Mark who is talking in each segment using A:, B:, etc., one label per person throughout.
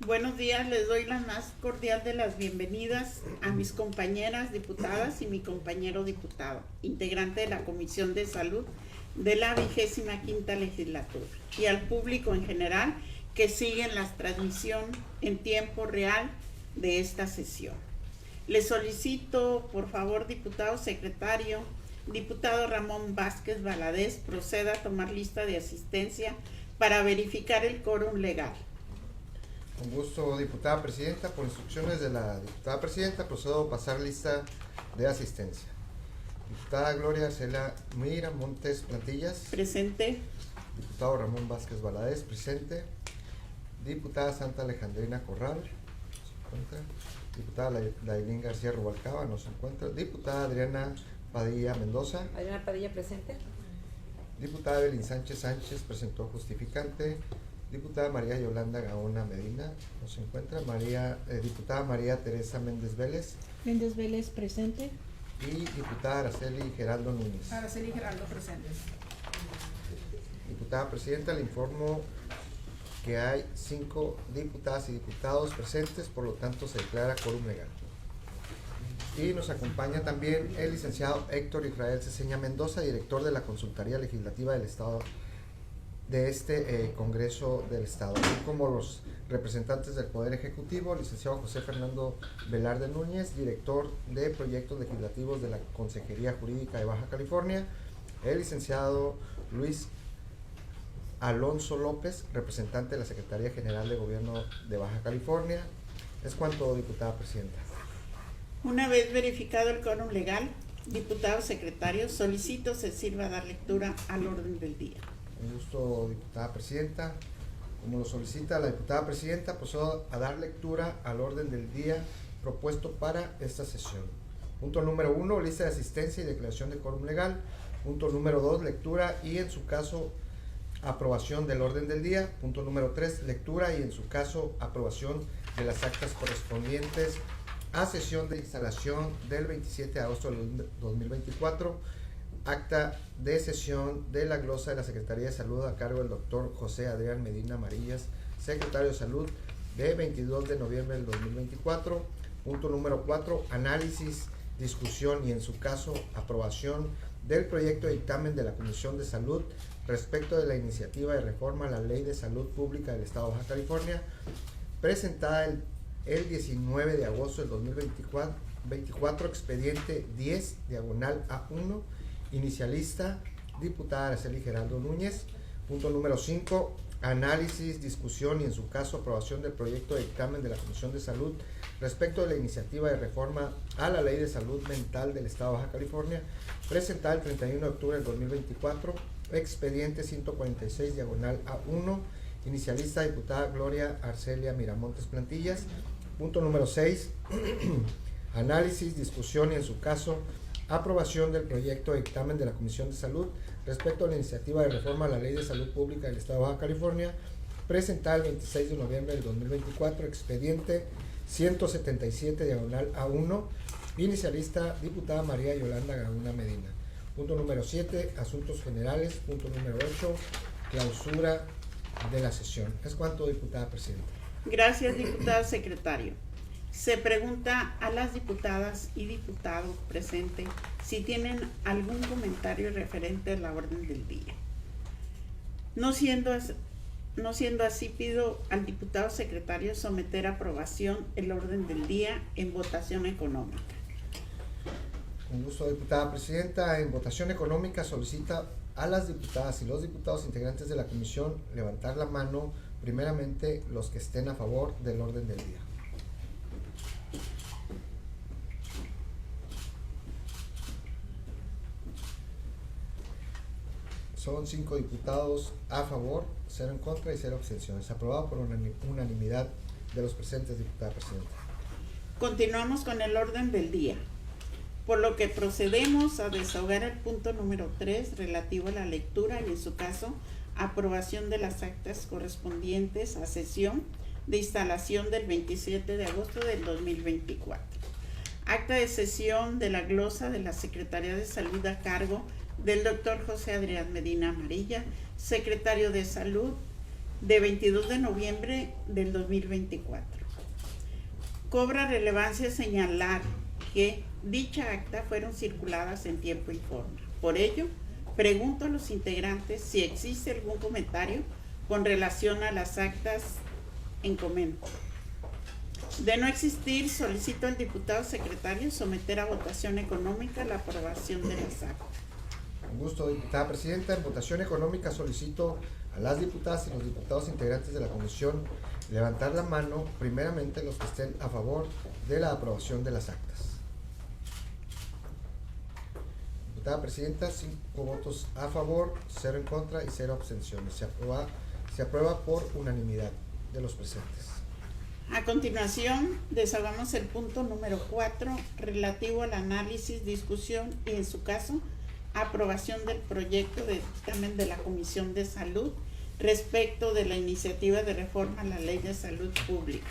A: Buenos días, les doy la más cordial de las bienvenidas a mis compañeras diputadas y mi compañero diputado, integrante de la Comisión de Salud de la 25ª legislatura, y al público en general que siguen la transmisión en tiempo real de esta sesión. Les solicito, por favor, diputado secretario, diputado Ramón Vázquez Valadez, proceda a tomar lista de asistencia para verificar el quórum legal.
B: Con gusto, diputada presidenta. Por instrucciones de la diputada presidenta, procedo a pasar lista de asistencia. Diputada Gloria Arcela Miramontes Plantillas.
A: Presente.
B: Diputado Ramón Vázquez Valadez, presente. Diputada Santa Alejandrina Corral, no se encuentra. Diputada Lailín García Rubalcaba, no se encuentra. Diputada Adriana Padilla Mendoza.
C: Adriana Padilla, presente.
B: Diputada Evelyn Sánchez Sánchez, presentó justificante. Diputada María Yolanda Gaona Medina, no se encuentra. Diputada María Teresa Méndez Vélez.
D: Méndez Vélez, presente.
B: Y diputada Araceli Geraldo Núñez.
D: Araceli Geraldo, presente.
B: Diputada presidenta, le informo que hay 5 diputadas y diputados presentes, por lo tanto se declara quórum legal. Y nos acompaña también el licenciado Héctor Israel Ceseña Mendoza, director de la Consultoría Legislativa del Estado de este Congreso del Estado, así como los representantes del Poder Ejecutivo, licenciado José Fernando Velarde Núñez, director de Proyectos Legislativos de la Consejería Jurídica de Baja California, el licenciado Luis Alonso López, representante de la Secretaría General de Gobierno de Baja California. Es cuanto, diputada presidenta.
A: Una vez verificado el quórum legal, diputado secretario, solicito se sirva a dar lectura al orden del día.
B: Con gusto, diputada presidenta. Como lo solicita la diputada presidenta, procedo a dar lectura al orden del día propuesto para esta sesión. Punto número 1, lista de asistencia y declaración de quórum legal. Punto número 2, lectura y en su caso aprobación del orden del día. Punto número 3, lectura y en su caso aprobación de las actas correspondientes a sesión de instalación del 27 de agosto del 2024. Acta de sesión de la glosa de la Secretaría de Salud a cargo del doctor José Adrián Medina Amarillas, secretario de Salud, de 22 de noviembre del 2024. Punto número 4, análisis, discusión y en su caso aprobación del proyecto de dictamen de la Comisión de Salud respecto de la iniciativa de reforma a la Ley de Salud Pública del Estado de Baja California, presentada el 19 de agosto del 2024, expediente 10/A1, inicialista, diputada Araceli Geraldo Núñez. Punto número 5, análisis, discusión y en su caso aprobación del proyecto de dictamen de la Comisión de Salud respecto de la iniciativa de reforma a la Ley de Salud Mental del Estado de Baja California, presentada el 31 de octubre del 2024, expediente 146/A1, inicialista, diputada Gloria Arcelia Miramontes Plantillas. Punto número 6, análisis, discusión y en su caso aprobación del proyecto de dictamen de la Comisión de Salud respecto a la iniciativa de reforma a la Ley de Salud Pública del Estado de Baja California, presentada el 26 de noviembre del 2024, expediente 177/A1, inicialista, diputada María Yolanda Gaona Medina. Punto número 7, asuntos generales. Punto número 8, clausura de la sesión. Es cuanto, diputada presidenta.
A: Gracias, diputado secretario. Se pregunta a las diputadas y diputados presentes si tienen algún comentario referente a la orden del día. No siendo así, pido al diputado secretario someter a aprobación el orden del día en votación económica.
B: Con gusto, diputada presidenta. En votación económica solicita a las diputadas y los diputados integrantes de la comisión levantar la mano, primeramente los que estén a favor del orden del día. Son 5 diputados a favor, 0 en contra y 0 abstenciones. Aprobado por unanimidad de los presentes, diputada presidenta.
A: Continuamos con el orden del día, por lo que procedemos a desahogar el punto número 3 relativo a la lectura y en su caso aprobación de las actas correspondientes a sesión de instalación del 27 de agosto del 2024. Acta de sesión de la glosa de la Secretaría de Salud a cargo del doctor José Adrián Medina Amarilla, secretario de Salud, de 22 de noviembre del 2024. Cobra relevancia señalar que dicha acta fueron circuladas en tiempo y forma. Por ello, pregunto a los integrantes si existe algún comentario con relación a las actas en comento. De no existir, solicito al diputado secretario someter a votación económica la aprobación de las actas.
B: Con gusto, diputada presidenta. En votación económica solicito a las diputadas y los diputados integrantes de la comisión levantar la mano, primeramente los que estén a favor de la aprobación de las actas. Diputada presidenta, 5 votos a favor, 0 en contra y 0 abstenciones. Se aprueba por unanimidad de los presentes.
A: A continuación, desahogamos el punto número 4, relativo al análisis, discusión y, en su caso, aprobación del proyecto de dictamen de la Comisión de Salud respecto de la iniciativa de reforma a la Ley de Salud Pública.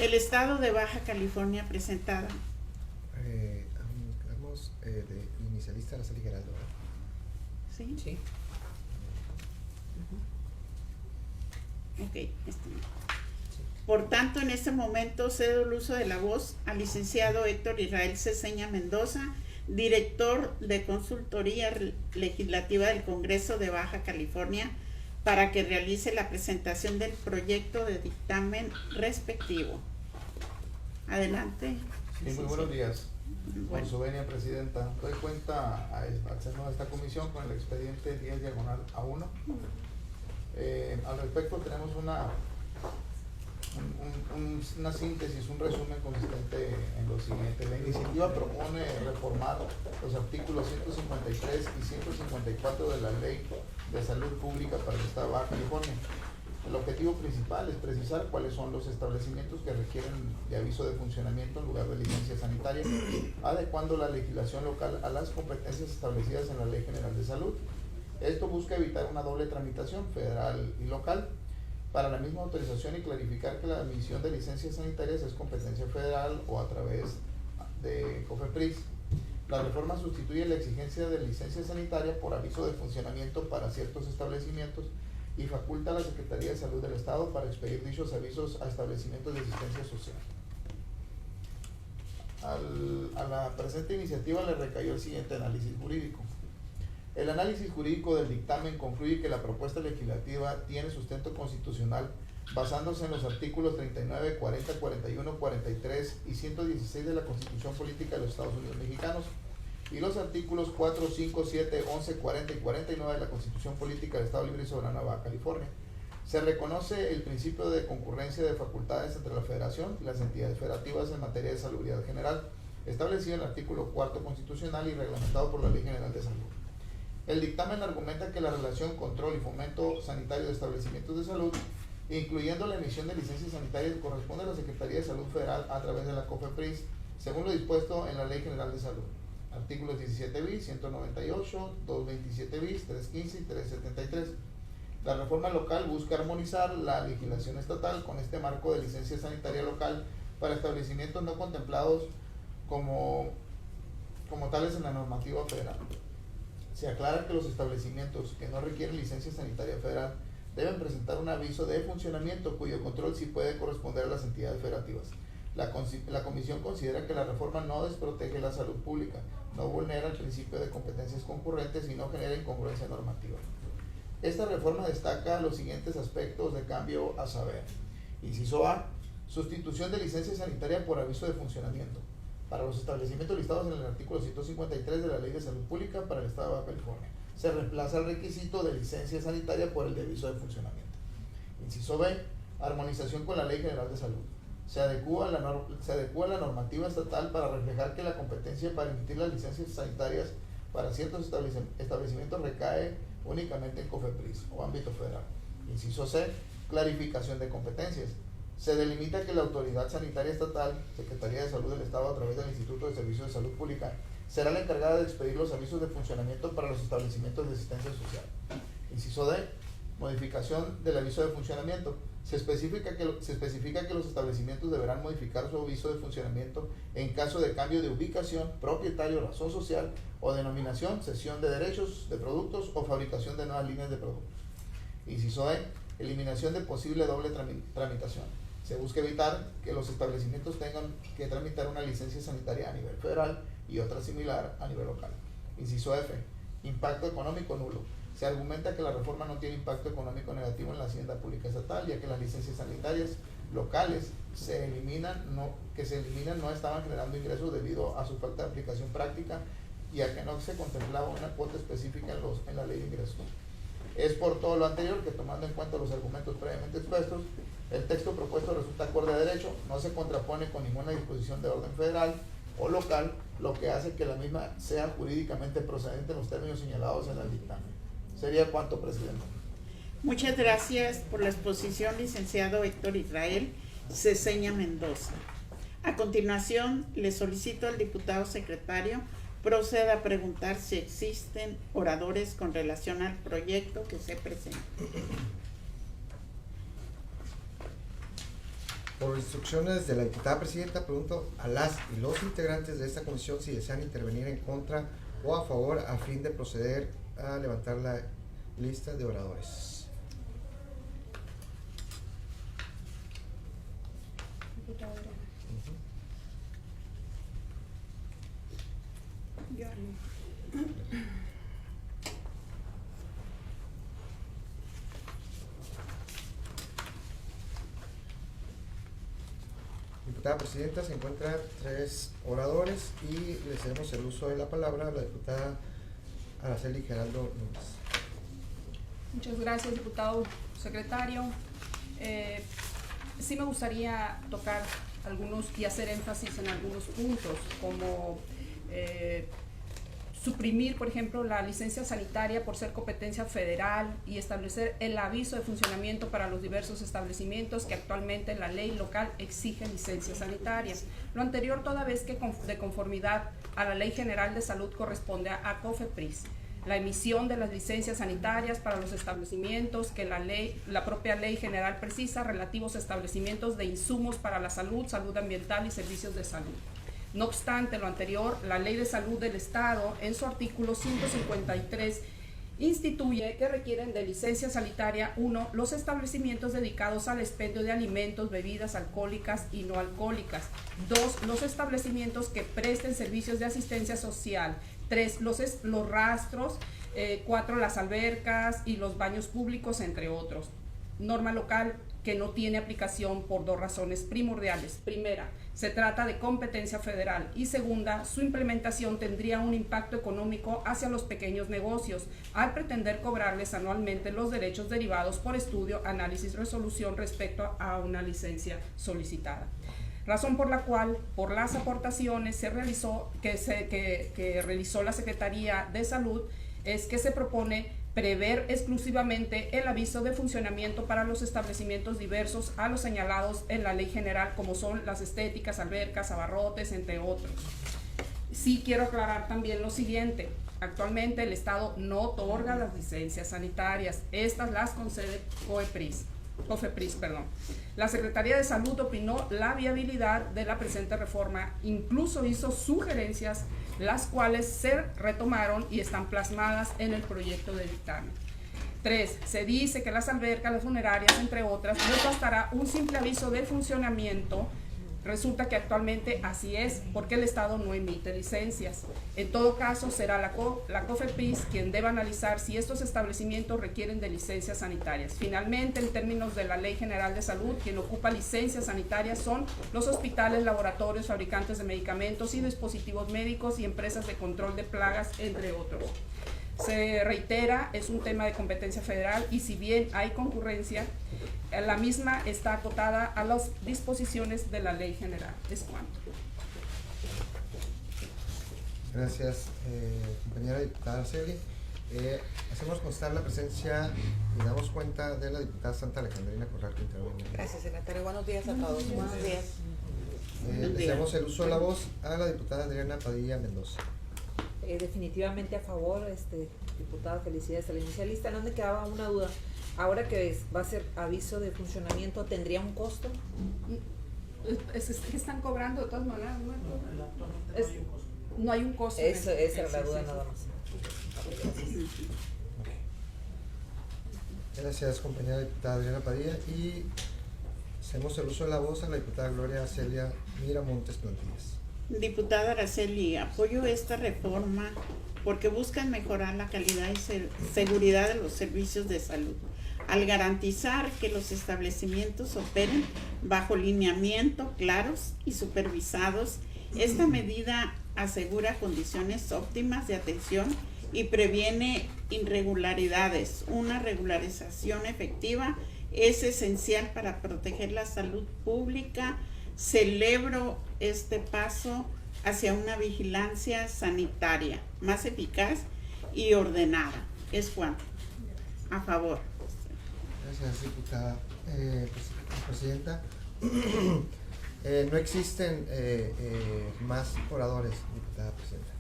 A: El Estado de Baja California presentada.
B: Vamos de inicialista a la Geraldo, ¿verdad?
A: ¿Sí?
D: Sí.
A: Ok, Por tanto, en este momento cedo el uso de la voz al licenciado Héctor Israel Ceseña Mendoza, director de Consultoría Legislativa del Congreso de Baja California, para que realice la presentación del proyecto de dictamen respectivo. Adelante.
C: Sí, muy buenos días.
A: Bueno.
C: Con su venia, presidenta, doy cuenta al seno de esta comisión con el expediente 10/A1. Al respecto tenemos una síntesis, un resumen consistente en lo siguiente. La iniciativa propone reformar los artículos 153 y 154 de la Ley de Salud Pública para el Estado de Baja California. El objetivo principal es precisar cuáles son los establecimientos que requieren de aviso de funcionamiento en lugar de licencia sanitaria, adecuando la legislación local a las competencias establecidas en la Ley General de Salud. Esto busca evitar una doble tramitación federal y local para la misma autorización y clarificar que la emisión de licencias sanitarias es competencia federal o a través de COFEPRIS. La reforma sustituye la exigencia de licencia sanitaria por aviso de funcionamiento para ciertos establecimientos y faculta a la Secretaría de Salud del Estado para expedir dichos avisos a establecimientos de asistencia social. A la presente iniciativa le recayó el siguiente análisis jurídico. El análisis jurídico del dictamen concluye que la propuesta legislativa tiene sustento constitucional basándose en los artículos 39, 40, 41, 43 y 116 de la Constitución Política de los Estados Unidos Mexicanos y los artículos 4, 5, 7, 11, 40 y 49 de la Constitución Política del Estado Libre y Soberano de Baja California. Se reconoce el principio de concurrencia de facultades entre la Federación y las entidades federativas en materia de salubridad general, establecido en el artículo 4 constitucional y reglamentado por la Ley General de Salud. El dictamen argumenta que la relación control y fomento sanitario de establecimientos de salud, incluyendo la emisión de licencias sanitarias, corresponde a la Secretaría de Salud Federal a través de la COFEPRIS, según lo dispuesto en la Ley General de Salud. Artículos 17 bis, 198, 227 bis, 315 y 373. La reforma local busca armonizar la legislación estatal con este marco de licencia sanitaria local para establecimientos no contemplados como tales en la normativa federal. Se aclara que los establecimientos que no requieren licencia sanitaria federal deben presentar un aviso de funcionamiento cuyo control sí puede corresponder a las entidades federativas. La Comisión considera que la reforma no desprotege la salud pública, no vulnera el principio de competencias concurrentes y no genera incongruencia normativa. Esta reforma destaca los siguientes aspectos de cambio a saber. Inciso A, sustitución de licencia sanitaria por aviso de funcionamiento para los establecimientos listados en el artículo 153 de la Ley de Salud Pública para el Estado de Baja California. Se reemplaza el requisito de licencia sanitaria por el de aviso de funcionamiento. Inciso B, armonización con la Ley General de Salud. Se adecúa la normativa estatal para reflejar que la competencia para emitir las licencias sanitarias para ciertos establecimientos recae únicamente en COFEPRIS o ámbito federal. Inciso C, clarificación de competencias. Se delimita que la Autoridad Sanitaria Estatal, Secretaría de Salud del Estado a través del Instituto de Servicios de Salud Pública, será la encargada de expedir los avisos de funcionamiento para los establecimientos de asistencia social. Inciso D, modificación del aviso de funcionamiento. Se especifica que los establecimientos deberán modificar su aviso de funcionamiento en caso de cambio de ubicación, propietario, razón social o denominación, cesión de derechos de productos o fabricación de nuevas líneas de productos. Inciso E. Eliminación de posible doble tramitación. Se busca evitar que los establecimientos tengan que tramitar una licencia sanitaria a nivel federal y otra similar a nivel local. Inciso F. Impacto económico nulo. Se argumenta que la reforma no tiene impacto económico negativo en la hacienda pública estatal, ya que las licencias sanitarias locales que se eliminan no estaban generando ingresos debido a su falta de aplicación práctica y a que no se contemplaba una cuota específica en la ley de ingresos. Es por todo lo anterior que, tomando en cuenta los argumentos previamente expuestos, el texto propuesto resulta acorde a derecho, no se contrapone con ninguna disposición de orden federal o local, lo que hace que la misma sea jurídicamente procedente en los términos señalados en el dictamen. Sería cuanto, presidente.
A: Muchas gracias por la exposición, licenciado Héctor Israel Ceseña Mendoza. A continuación, le solicito al diputado secretario proceda a preguntar si existen oradores con relación al proyecto que se presenta.
B: Por instrucciones de la diputada presidenta, pregunto a las y los integrantes de esta comisión si desean intervenir en contra o a favor a fin de proceder a levantar la lista de oradores. Diputada presidenta, se encuentran 3 oradores y le cedemos el uso de la palabra a la diputada Araceli Geraldo Núñez.
E: Muchas gracias, diputado secretario. Sí me gustaría tocar algunos y hacer énfasis en algunos puntos, como suprimir, por ejemplo, la licencia sanitaria por ser competencia federal y establecer el aviso de funcionamiento para los diversos establecimientos que actualmente la ley local exige licencias sanitarias. Lo anterior toda vez que de conformidad a la Ley General de Salud corresponde a COFEPRIS. La emisión de las licencias sanitarias para los establecimientos que la propia ley general precisa relativos a establecimientos de insumos para la salud, salud ambiental y servicios de salud. No obstante lo anterior, la Ley de Salud del Estado, en su artículo 153, instituye que requieren de licencia sanitaria 1. Los establecimientos dedicados al expendio de alimentos, bebidas alcohólicas y no alcohólicas. 2. Los establecimientos que presten servicios de asistencia social. 3. Los rastros. 4. Las albercas y los baños públicos, entre otros. Norma local que no tiene aplicación por 2 razones primordiales. Primera, se trata de competencia federal y segunda, su implementación tendría un impacto económico hacia los pequeños negocios al pretender cobrarles anualmente los derechos derivados por estudio, análisis, resolución respecto a una licencia solicitada. Razón por la cual, por las aportaciones que realizó la Secretaría de Salud, es que se propone prever exclusivamente el aviso de funcionamiento para los establecimientos diversos a los señalados en la ley general, como son las estéticas, albercas, abarrotes, entre otros. Sí quiero aclarar también lo siguiente. Actualmente el Estado no otorga las licencias sanitarias. Estas las concede COFEPRIS. La Secretaría de Salud opinó la viabilidad de la presente reforma, incluso hizo sugerencias, las cuales se retomaron y están plasmadas en el proyecto de dictamen. 3. Se dice que las albercas, las funerarias, entre otras, les bastará un simple aviso de funcionamiento. Resulta que actualmente así es, porque el Estado no emite licencias. En todo caso, será la COFEPRIS quien deba analizar si estos establecimientos requieren de licencias sanitarias. Finalmente, en términos de la Ley General de Salud, quien ocupa licencias sanitarias son los hospitales, laboratorios, fabricantes de medicamentos y dispositivos médicos y empresas de control de plagas, entre otros. Se reitera, es un tema de competencia federal y si bien hay concurrencia, la misma está acotada a las disposiciones de la ley general. Es cuanto.
B: Gracias, compañera diputada Araceli. Hacemos constar la presencia y damos cuenta de la diputada Santa Alejandrina Corral que interviene.
F: Gracias, secretario. Buenos días a todos. Buenos días.
B: Le damos el uso de la voz a la diputada Adriana Padilla Mendoza.
F: Definitivamente a favor, diputado, felicidades a la inicialista. No me quedaba una duda. Ahora que va a ser aviso de funcionamiento, ¿tendría un costo?
E: Es que están cobrando de todas maneras, ¿no? No hay un costo.
F: Esa era la duda nada más.
B: Gracias, compañera diputada Adriana Padilla. Y hacemos el uso de la voz a la diputada Gloria Celia Miramontes Plantillas.
A: Diputada Araceli, apoyo esta reforma porque buscan mejorar la calidad y seguridad de los servicios de salud, al garantizar que los establecimientos operen bajo lineamientos claros y supervisados. Esta medida asegura condiciones óptimas de atención y previene irregularidades. Una regularización efectiva es esencial para proteger la salud pública. Celebro este paso hacia una vigilancia sanitaria más eficaz y ordenada. Es cuanto. A favor.
B: Gracias, diputada presidenta. No existen más oradores, diputada presidenta.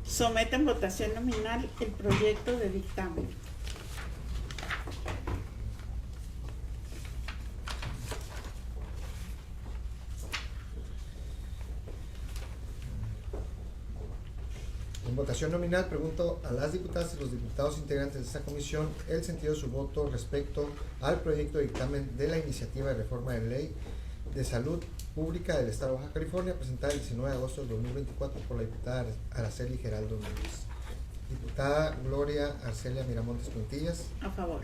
A: Somete en votación nominal el proyecto de dictamen.
B: En votación nominal pregunto a las diputadas y los diputados integrantes de esta comisión el sentido de su voto respecto al proyecto de dictamen de la iniciativa de reforma de ley de salud pública del Estado de Baja California, presentada el 19 de agosto de 2024 por la diputada Araceli Geraldo Núñez. Diputada Gloria Arcelia Miramontes Plantillas.
A: A favor.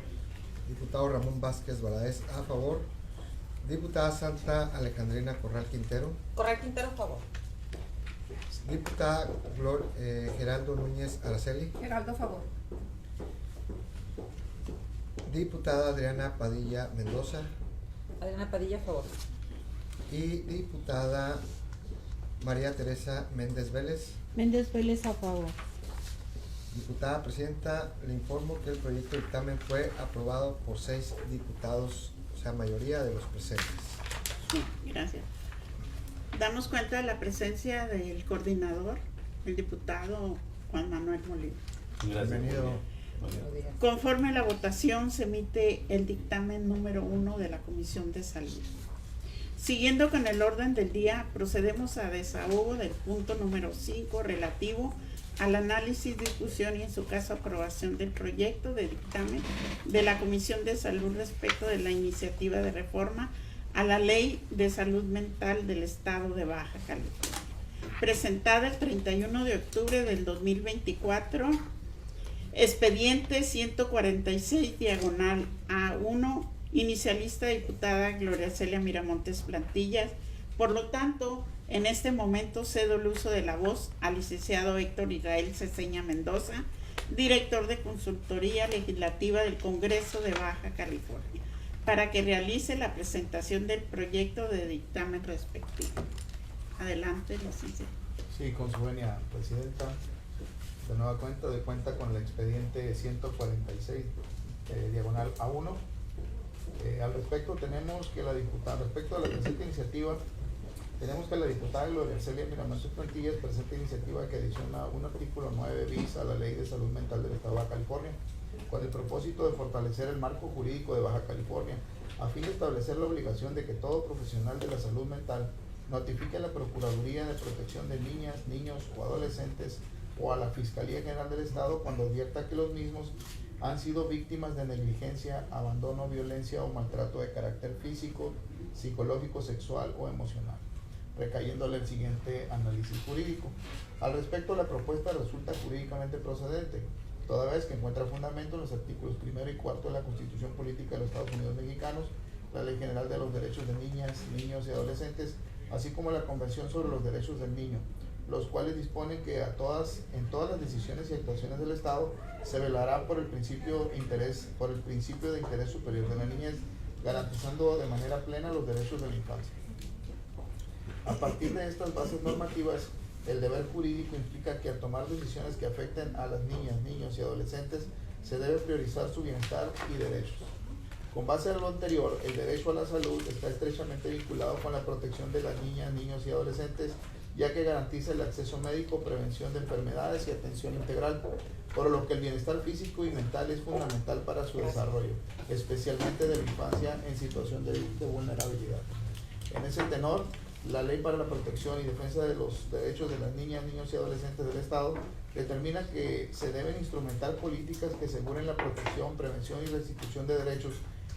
B: Diputado Ramón Vázquez Valadez, a favor. Diputada Santa Alejandrina Corral Quintero.
F: Corral Quintero, a favor.
B: Diputada Geraldo Núñez Araceli.
E: Geraldo, a favor.
B: Diputada Adriana Padilla Mendoza.
F: Adriana Padilla, a favor.
B: Y diputada María Teresa Méndez Vélez.
D: Méndez Vélez, a favor.
B: Diputada presidenta, le informo que el proyecto de dictamen fue aprobado por 6 diputados, o sea, mayoría de los presentes.
A: Sí, gracias. Damos cuenta de la presencia del coordinador, el diputado Juan Manuel Molina.
B: Bienvenido.
F: Buenos días.
A: Conforme a la votación, se emite el dictamen número 1 de la Comisión de Salud. Siguiendo con el orden del día, procedemos a desahogo del punto número 5 relativo al análisis, discusión y en su caso aprobación del proyecto de dictamen de la Comisión de Salud respecto de la iniciativa de reforma a la Ley de Salud Mental del Estado de Baja California, presentada el 31 de octubre del 2024, expediente 146 diagonal A1, inicialista diputada Gloria Celia Miramontes Plantillas. Por lo tanto, en este momento cedo el uso de la voz al licenciado Héctor Israel Ceseña Mendoza, director de Consultoría Legislativa del Congreso de Baja California, para que realice la presentación del proyecto de dictamen respectivo. Adelante, licenciado.
C: Sí, con su venia, presidenta, de nueva cuenta con el expediente 146 diagonal A1. Al respecto tenemos que la diputada, respecto a la presente iniciativa, tenemos que la diputada Gloria Celia Miramontes Plantillas presenta iniciativa que adiciona un artículo 9 bis a la Ley de Salud Mental del Estado de Baja California, con el propósito de fortalecer el marco jurídico de Baja California, a fin de establecer la obligación de que todo profesional de la salud mental notifique a la Procuraduría de Protección de Niñas, Niños o Adolescentes o a la Fiscalía General del Estado cuando advierta que los mismos han sido víctimas de negligencia, abandono, violencia o maltrato de carácter físico, psicológico, sexual o emocional, recayéndole el siguiente análisis jurídico. Al respecto, la propuesta resulta jurídicamente procedente, toda vez que encuentra fundamento en los artículos 1 y 4 de la Constitución Política de los Estados Unidos Mexicanos, la Ley General de los Derechos de Niñas, Niños y Adolescentes, así como la Convención sobre los Derechos del Niño, los cuales disponen que en todas las decisiones y actuaciones del Estado se velará por el principio de interés superior de la niñez, garantizando de manera plena los derechos de la infancia. A partir de estas bases normativas, el deber jurídico implica que al tomar decisiones que afecten a las niñas, niños y adolescentes, se debe priorizar su bienestar y derechos. Con base a lo anterior, el derecho a la salud está estrechamente vinculado con la protección de las niñas, niños y adolescentes ya que garantiza el acceso médico, prevención de enfermedades y atención integral, por lo que el bienestar físico y mental es fundamental para su desarrollo, especialmente de la infancia en situación de vulnerabilidad. En ese tenor, la Ley para la Protección y Defensa de los Derechos de las Niñas, Niños y Adolescentes del Estado determina que se deben instrumentar políticas que aseguren la protección, prevención y restitución de derechos,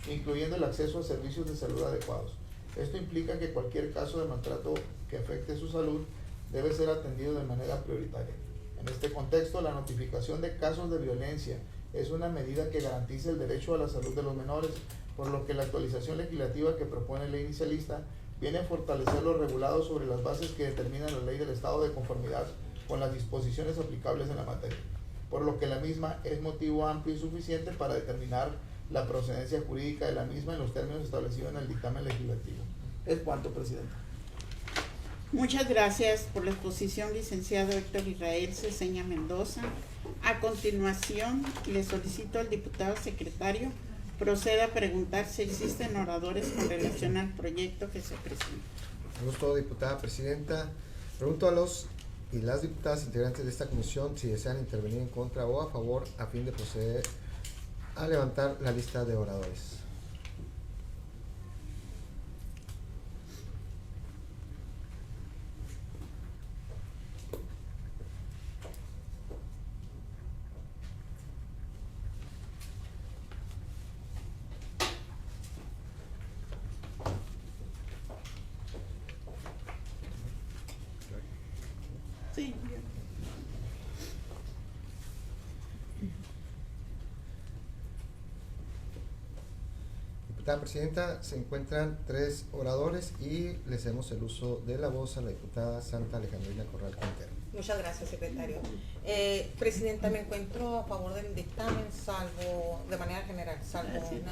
C: incluyendo el acceso a servicios de salud adecuados. Esto implica que cualquier caso de maltrato que afecte su salud debe ser atendido de manera prioritaria. En este contexto, la notificación de casos de violencia es una medida que garantiza el derecho a la salud de los menores, por lo que la actualización legislativa que propone la inicialista viene a fortalecer lo regulado sobre las bases que determina la ley del Estado de conformidad con las disposiciones aplicables en la materia, por lo que la misma es motivo amplio y suficiente para determinar la procedencia jurídica de la misma en los términos establecidos en el dictamen legislativo. Es cuanto, Presidenta.
A: Muchas gracias por la exposición, licenciado Héctor Israel Ceseña Mendoza. A continuación, le solicito al diputado secretario proceda a preguntar si existen oradores con relación al proyecto que se presenta.
B: Con gusto, diputada presidenta. Pregunto a los y las diputadas integrantes de esta comisión si desean intervenir en contra o a favor a fin de proceder a levantar la lista de oradores.
A: Sí.
B: Diputada presidenta, se encuentran 3 oradores y le cedemos el uso de la voz a la diputada Santa Alejandrina Corral Quintero.
F: Muchas gracias, secretario. Presidenta, me encuentro a favor del dictamen, salvo, de manera general, salvo un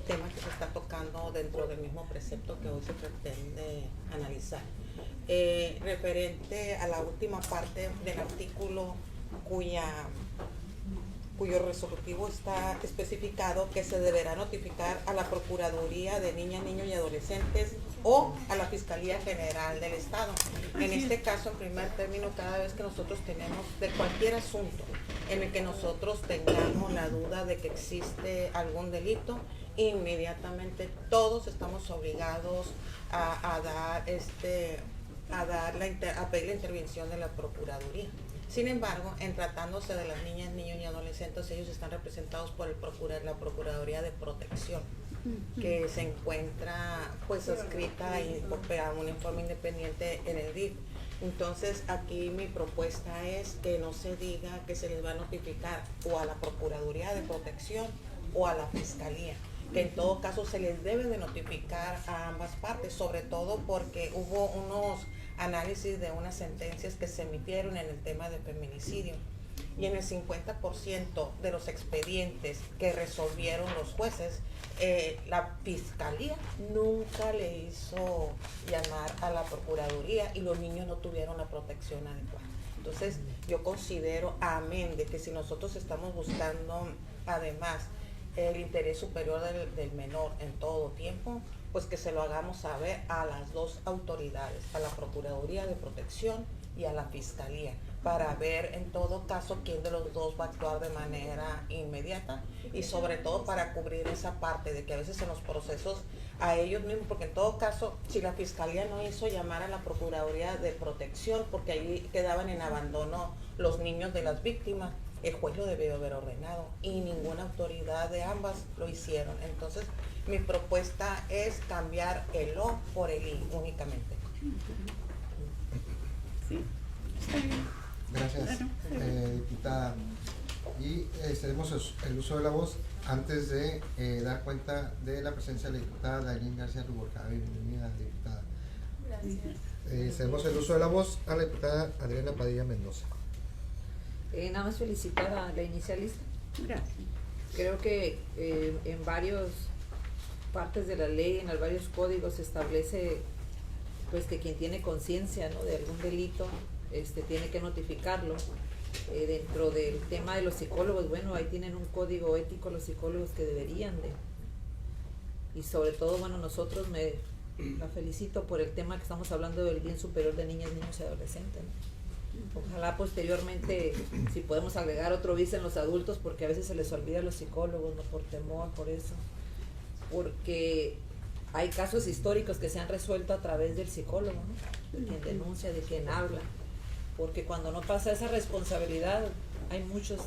F: tema que se está tocando dentro del mismo precepto que hoy se pretende analizar. Referente a la última parte del artículo cuyo resolutivo está especificado que se deberá notificar a la Procuraduría de Niñas, Niños y Adolescentes o a la Fiscalía General del Estado. En este caso, en primer término, cada vez que nosotros tenemos de cualquier asunto en el que nosotros tengamos la duda de que existe algún delito, inmediatamente todos estamos obligados a pedir la intervención de la Procuraduría. Sin embargo, en tratándose de las niñas, niños y adolescentes, ellos están representados por la Procuraduría de Protección, que se encuentra pues adscrita y opera un informe independiente en el DIF. Entonces, aquí mi propuesta es que no se diga que se les va a notificar o a la Procuraduría de Protección o a la Fiscalía, que en todo caso se les debe de notificar a ambas partes, sobre todo porque hubo unos análisis de unas sentencias que se emitieron en el tema de feminicidio, y en el 50% de los expedientes que resolvieron los jueces, la Fiscalía nunca le hizo llamar a la Procuraduría y los niños no tuvieron la protección adecuada. Entonces yo considero, amén de que si nosotros estamos buscando además el interés superior del menor en todo tiempo, pues que se lo hagamos saber a las dos autoridades, a la Procuraduría de Protección y a la Fiscalía, para ver en todo caso quién de los dos va a actuar de manera inmediata, y sobre todo para cubrir esa parte de que a veces en los procesos a ellos mismos, porque en todo caso si la Fiscalía no hizo llamar a la Procuraduría de Protección porque ahí quedaban en abandono los niños de las víctimas, el juez lo debió haber ordenado y ninguna autoridad de ambas lo hicieron. Entonces mi propuesta es cambiar el O por el I únicamente.
A: Sí, está bien.
B: Gracias, diputada. Y cedemos el uso de la voz antes de dar cuenta de la presencia de la diputada Dailín García Ruborja. Bienvenida, diputada.
D: Gracias.
B: Cedemos el uso de la voz a la diputada Adriana Padilla Mendoza.
F: Nada más felicitar a la inicialista.
A: Gracias.
F: Creo que en varias partes de la ley, en varios códigos se establece pues que quien tiene conciencia, ¿no?, de algún delito tiene que notificarlo. Dentro del tema de los psicólogos, bueno, ahí tienen un código ético los psicólogos que deberían de, y sobre todo, bueno, nosotros me
G: la felicito por el tema que estamos hablando del bien superior de niñas, niños y adolescentes, ¿no? Ojalá posteriormente, si podemos agregar otro bis en los adultos, porque a veces se les olvida a los psicólogos, ¿no? Por temor, por eso. Porque hay casos históricos que se han resuelto a través del psicólogo, ¿no? De quien denuncia, de quien habla. Porque cuando no pasa esa responsabilidad, hay muchos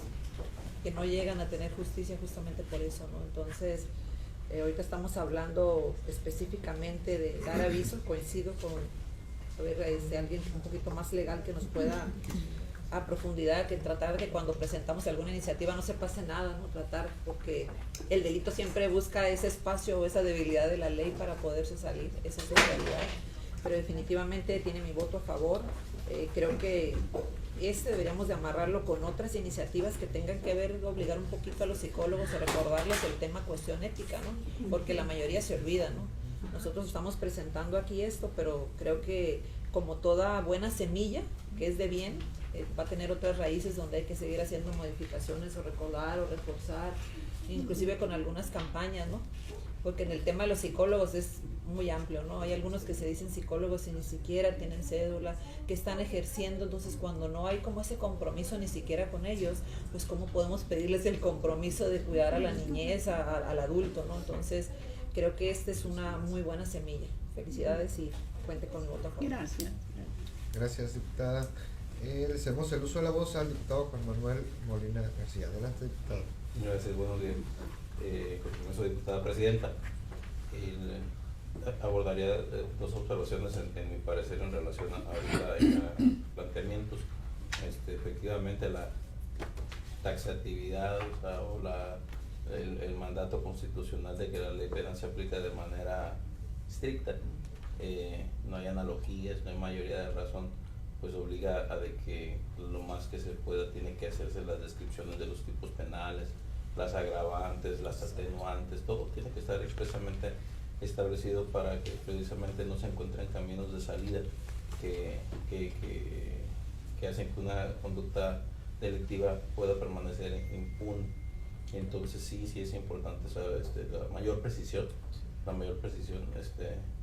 G: que no llegan a tener justicia justamente por eso, ¿no? Entonces, ahorita estamos hablando específicamente de dar aviso, coincido con alguien un poquito más legal que nos pueda a profundidad, que tratar de cuando presentamos alguna iniciativa no se pase nada, ¿no? Tratar, porque el delito siempre busca ese espacio o esa debilidad de la ley para poderse salir, esa es la realidad. Pero definitivamente tiene mi voto a favor. Creo que deberíamos de amarrarlo con otras iniciativas que tengan que ver, obligar un poquito a los psicólogos a recordarles el tema cuestión ética, ¿no? Porque la mayoría se olvida, ¿no? Nosotros estamos presentando aquí esto, pero creo que como toda buena semilla, que es de bien, va a tener otras raíces donde hay que seguir haciendo modificaciones o recordar o reforzar, inclusive con algunas campañas, ¿no? Porque en el tema de los psicólogos es muy amplio, ¿no? Hay algunos que se dicen psicólogos y ni siquiera tienen cédula, que están ejerciendo, entonces cuando no hay como ese compromiso ni siquiera con ellos, pues cómo podemos pedirles el compromiso de cuidar a la niñez, al adulto, ¿no? Entonces creo que esta es una muy buena semilla. Felicidades y cuente con mi voto a favor.
A: Gracias.
B: Gracias, diputada. Le cedemos el uso de la voz al diputado Juan Manuel Molina García. Adelante, diputado.
H: Gracias, buenos días. Con permiso, diputada presidenta. Abordaría dos observaciones en mi parecer en relación a planteamientos. Efectivamente, la taxatividad, o sea, el mandato constitucional de que la ley penal se aplica de manera estricta. No hay analogías, no hay mayoría de razón, pues obliga a de que lo más que se pueda tiene que hacerse las descripciones de los tipos penales, las agravantes, las atenuantes, todo tiene que estar expresamente establecido para que precisamente no se encuentren caminos de salida que hacen que una conducta delictiva pueda permanecer impune. Entonces sí es importante saber la mayor precisión,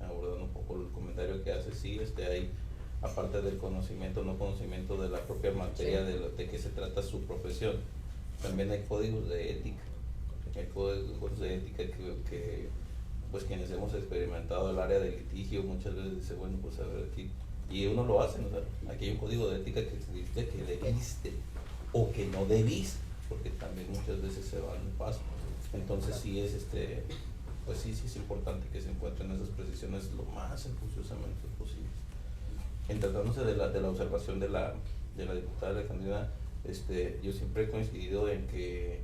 H: abordando un poco el comentario que hace, sí, hay, aparte del conocimiento, no conocimiento de la propia materia de que se trata su profesión, también hay códigos de ética, que pues quienes hemos experimentado el área de litigio muchas veces dice, bueno, pues a ver aquí, y uno lo hace, ¿no? O sea, aquí hay un código de ética que dice que debiste o que no debiste, porque también muchas veces se van en paso. Entonces sí es pues sí es importante que se encuentren esas precisiones lo más enjuiciosamente posible. En tratándose de la observación de la diputada Alejandrina, yo siempre he coincidido en que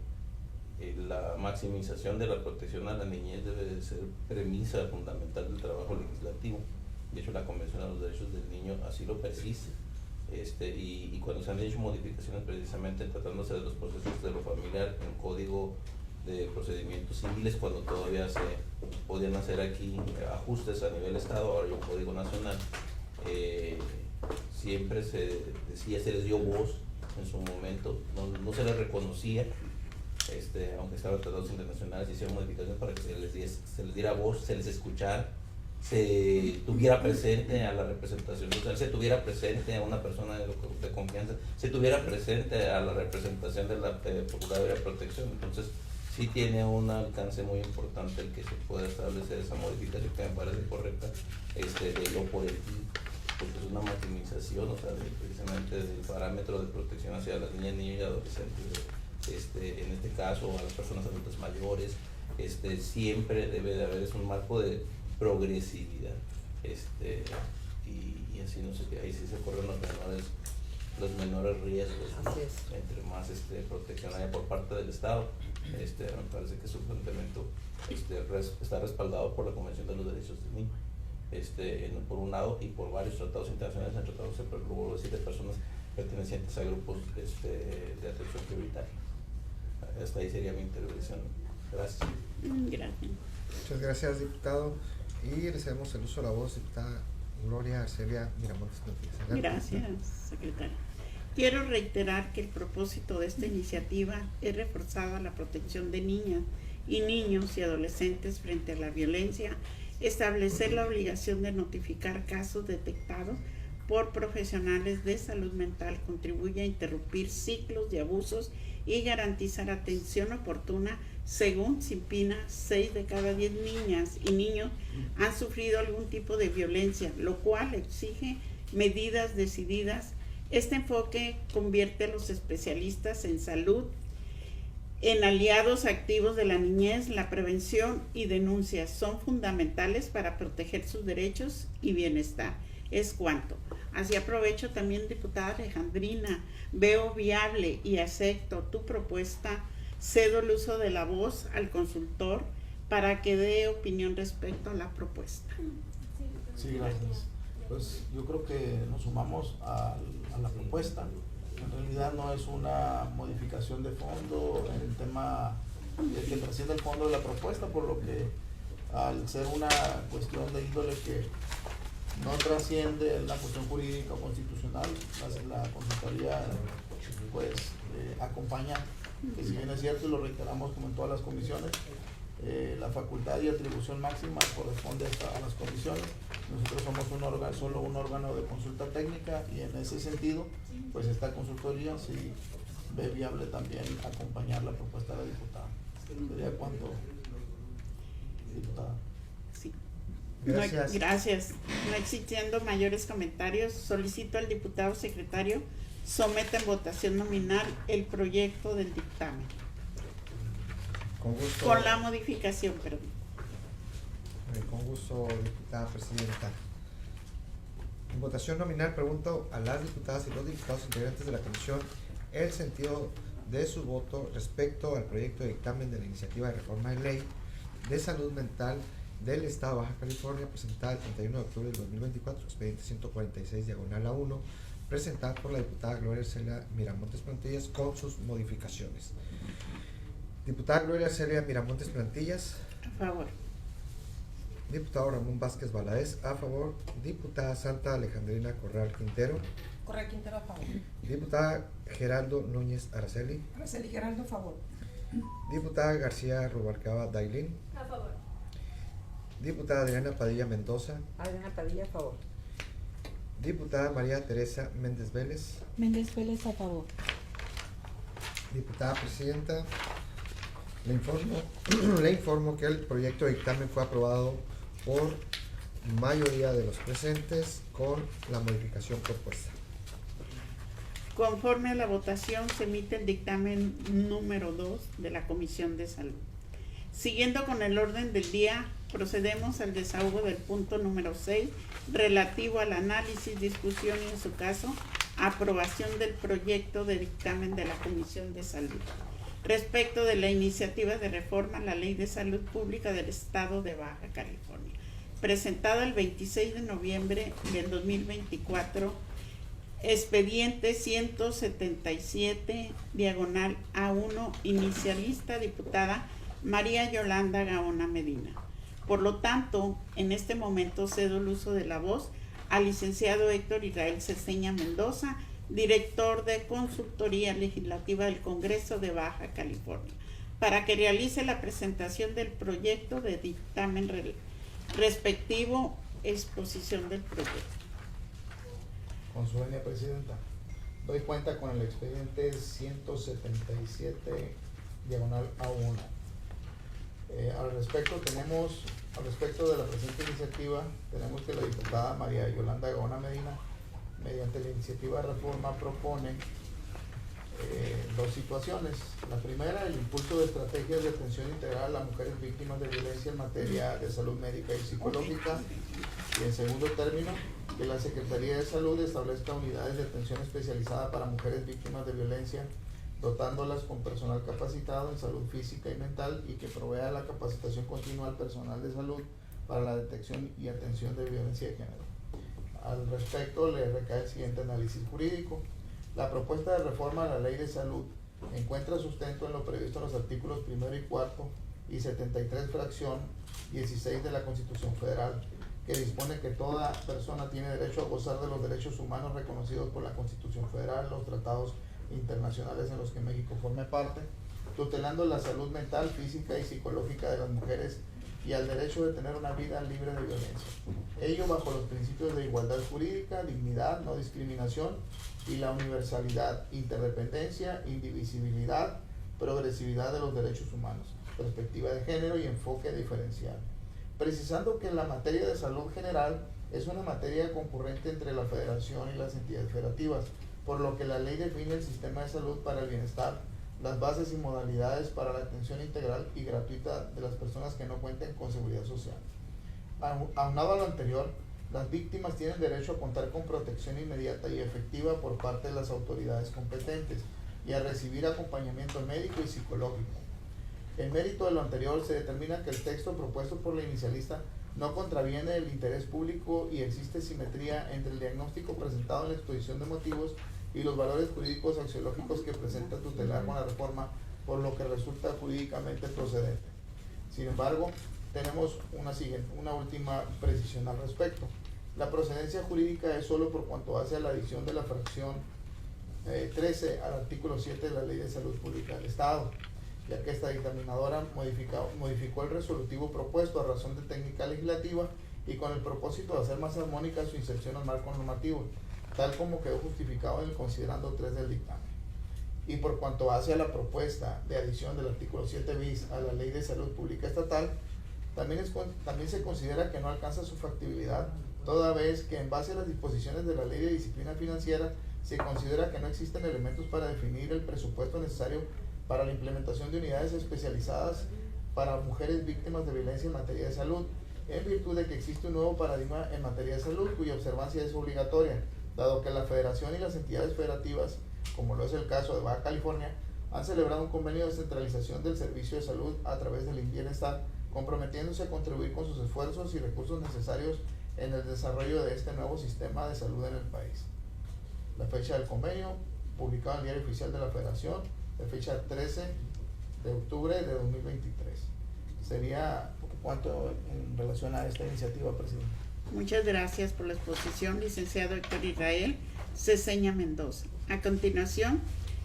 H: la maximización de la protección a la niñez debe de ser premisa fundamental del trabajo legislativo. De hecho, la Convención de los Derechos del Niño así lo persiste. Y cuando se han hecho modificaciones precisamente tratándose de los procesos de lo familiar en código de procedimientos civiles, cuando todavía se podían hacer aquí ajustes a nivel estado, ahora hay un código nacional, siempre se decía, se les dio voz en su momento, no se les reconocía, aunque estaban tratados internacionales, se hicieron modificaciones para que se les diera voz, se les escuchara, se tuviera presente a la representación social, se tuviera presente a una persona de confianza, se tuviera presente a la representación de la Procuraduría de Protección. Entonces sí tiene un alcance muy importante el que se pueda establecer esa modificación, que me parece correcta, de lo por el porque es una maximización, o sea, precisamente del parámetro de protección hacia las niñas, niños y adolescentes, en este caso a las personas adultas mayores, siempre debe de haber, es un marco de progresividad, y así no sé, ahí sí se corren los menores riesgos, ¿no? Entre más protección haya por parte del Estado. Me parece que su planteamiento está respaldado por la Convención de los Derechos del Niño, por un lado, y por varios tratados internacionales, en tratados de personas pertenecientes a grupos de atención prioritaria. Hasta ahí sería mi intervención. Gracias.
A: Gracias.
B: Muchas gracias, diputado. Y le cedemos el uso de la voz, diputada Gloria Arcelia Miramontes.
A: Gracias, secretaria. Quiero reiterar que el propósito de esta iniciativa es reforzar la protección de niñas y niños y adolescentes frente a la violencia establecer la obligación de notificar casos detectados por profesionales de salud mental contribuye a interrumpir ciclos de abusos y garantizar atención oportuna. Según CIPINA, 6 de cada 10 niñas y niños han sufrido algún tipo de violencia, lo cual exige medidas decididas. Este enfoque convierte a los especialistas en salud en aliados activos de la niñez. La prevención y denuncia son fundamentales para proteger sus derechos y bienestar. Es cuanto. Así aprovecho también, diputada Alejandrina, veo viable y acepto tu propuesta. Cedo el uso de la voz al consultor para que dé opinión respecto a la propuesta.
C: Sí, gracias. Pues yo creo que nos sumamos a la propuesta. En realidad no es una modificación de fondo en el tema que trasciende el fondo de la propuesta, por lo que al ser una cuestión de índole que no trasciende la cuestión jurídica o constitucional, la consultoría pues acompaña, que si bien es cierto y lo reiteramos como en todas las comisiones, la facultad y atribución máxima corresponde a las comisiones. Nosotros somos solo un órgano de consulta técnica, y en ese sentido pues esta consultoría sí ve viable también acompañar la propuesta de la diputada. ¿Sería cuánto, diputada?
A: Sí.
B: Gracias.
A: Gracias. No existiendo mayores comentarios, solicito al diputado secretario someta en votación nominal el proyecto del dictamen.
B: Con gusto.
A: Con la modificación, perdón.
B: Con gusto, diputada presidenta. En votación nominal pregunto a las diputadas y los diputados integrantes de la comisión el sentido de su voto respecto al proyecto de dictamen de la iniciativa de reforma de ley de salud mental del Estado de Baja California, presentada el 31 de octubre del 2024, expediente 146, diagonal A1, presentada por la diputada Gloria Celia Miramontes Plantillas con sus modificaciones. Diputada Gloria Celia Miramontes Plantillas.
A: A favor.
B: Diputado Ramón Vázquez Valadez, a favor. Diputada Santa Alejandrina Corral Quintero.
E: Corral Quintero, a favor.
B: Diputada Geraldo Núñez Araceli.
E: Araceli Geraldo, a favor.
B: Diputada García Rubalcaba Dailín.
D: A favor.
B: Diputada Adriana Padilla Mendoza.
G: Adriana Padilla, a favor.
B: Diputada María Teresa Méndez Vélez.
I: Méndez Vélez, a favor.
B: Diputada Presidenta, le informo que el proyecto de dictamen fue aprobado por mayoría de los presentes con la modificación propuesta.
A: Conforme a la votación, se emite el dictamen número 2 de la Comisión de Salud. Siguiendo con el orden del día, procedemos al desahogo del punto número 6, relativo al análisis, discusión y, en su caso, aprobación del proyecto de dictamen de la Comisión de Salud respecto de la iniciativa de reforma a la Ley de Salud Pública del Estado de Baja California, presentada el 26 de noviembre del 2024, expediente 177, diagonal A1, inicialista diputada María Yolanda Gaona Medina. Por lo tanto, en este momento cedo el uso de la voz al licenciado Héctor Israel Ceseña Mendoza, director de Consultoría Legislativa del Congreso de Baja California, para que realice la presentación del proyecto de dictamen respectivo. Exposición del proyecto.
C: Con su venia, presidenta, doy cuenta con el expediente 177, diagonal A1. Al respecto de la presente iniciativa, tenemos que la diputada María Yolanda Gaona Medina, mediante la iniciativa de reforma, propone dos situaciones. La primera, el impulso de estrategias de atención integral a mujeres víctimas de violencia en materia de salud médica y psicológica. Y en segundo término, que la Secretaría de Salud establezca unidades de atención especializada para mujeres víctimas de violencia, dotándolas con personal capacitado en salud física y mental, y que provea la capacitación continua al personal de salud para la detección y atención de violencia de género. Al respecto, le recae el siguiente análisis jurídico. La propuesta de reforma a la Ley de Salud encuentra sustento en lo previsto en los artículos 1 y 4 y 73 fracción 16 de la Constitución Federal, que dispone que toda persona tiene derecho a gozar de los derechos humanos reconocidos por la Constitución Federal, los tratados internacionales en los que México forme parte, tutelando la salud mental, física y psicológica de las mujeres y al derecho de tener una vida libre de violencia. Ello bajo los principios de igualdad jurídica, dignidad, no discriminación y la universalidad, interdependencia, indivisibilidad, progresividad de los derechos humanos, perspectiva de género y enfoque diferencial. Precisando que la materia de salud general es una materia concurrente entre la Federación y las entidades federativas, por lo que la ley define el sistema de salud para el bienestar, las bases y modalidades para la atención integral y gratuita de las personas que no cuenten con seguridad social. Aunado a lo anterior, las víctimas tienen derecho a contar con protección inmediata y efectiva por parte de las autoridades competentes y a recibir acompañamiento médico y psicológico. En mérito de lo anterior, se determina que el texto propuesto por la inicialista no contraviene el interés público y existe simetría entre el diagnóstico presentado en la exposición de motivos y los valores jurídicos axiológicos que presenta tutelar con la reforma, por lo que resulta jurídicamente procedente. Sin embargo, tenemos una última precisión al respecto. La procedencia jurídica es solo por cuanto hace a la adición de la fracción 13 al artículo 7 de la Ley de Salud Pública del Estado, ya que esta dictaminadora modificó el resolutivo propuesto a razón de técnica legislativa y con el propósito de hacer más armónica su inserción al marco normativo, tal como quedó justificado en el considerando 3 del dictamen. Y por cuanto hace a la propuesta de adición del artículo 7 bis a la Ley de Salud Pública Estatal, también se considera que no alcanza su factibilidad, toda vez que en base a las disposiciones de la Ley de Disciplina Financiera se considera que no existen elementos para definir el presupuesto necesario para la implementación de unidades especializadas para mujeres víctimas de violencia en materia de salud, en virtud de que existe un nuevo paradigma en materia de salud cuya observancia es obligatoria, dado que la Federación y las entidades federativas, como lo es el caso de Baja California, han celebrado un convenio de descentralización del servicio de salud a través del Bienestar, comprometiéndose a contribuir con sus esfuerzos y recursos necesarios en el desarrollo de este nuevo sistema de salud en el país. La fecha del convenio, publicado en el Diario Oficial de la Federación, de fecha 13 de octubre de 2023. Sería cuanto en relación a esta iniciativa, presidente.
A: Muchas gracias por la exposición, licenciado Héctor Israel Ceseña Mendoza. A continuación,